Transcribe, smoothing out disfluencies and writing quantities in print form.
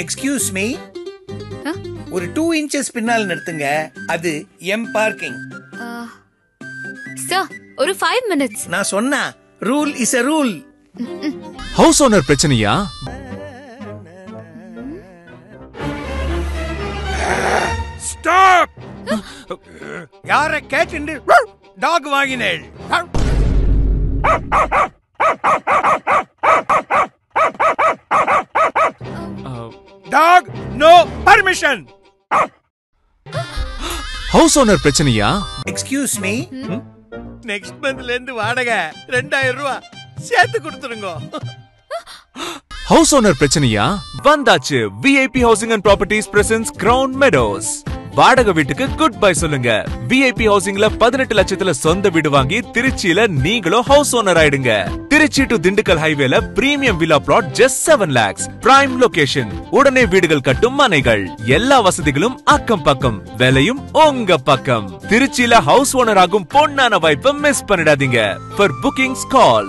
Excuse me, ஒரு 2 inches பின்னால் நிறுத்துங்க. அது எம் பார்க்கிங். சார், ஒரு 5 minutes. நான் சொன்னா rule is a rule. House owner பிரச்சனையா? ஸ்டாப். யார கேட்டு டாக் வாங்கினேள்? Dog no permission. House owner பிரச்சனையா? எக்ஸ்கியூஸ் மீ, நெக்ஸ்ட் மந்த்ல இருந்து வாடகை 2000 ரூபாய் சேர்த்து கொடுத்துருங்க. ஹவுஸ் ஓனர் பிரச்சனையா? வந்தாச்சு. VIP housing and properties presents ground meadows. வாடகை வீட்டுக்கு குட் பை சொல்லுங்க. VIP ஹவுசிங்ல 18 லட்சத்துல சொந்த வீடு வாங்கி திருச்சியில நீங்களும் ஹவுஸ் ஓனர் ஆயிடுங்க. திருச்சி டு திண்டுக்கல் ஹைவேல premium villa plot just 7 lakhs. Prime location. உடனே வீடுகள் கட்டும் மனைகள். எல்லா வசதிகளும் அக்கம் பக்கம். விலையும் உங்க பக்கம். திருச்சியில ஹவுஸ் ஓனர் ஆகும் பொன்னான வாய்ப்பை மிஸ் பண்ணிடாதீங்க. For bookings call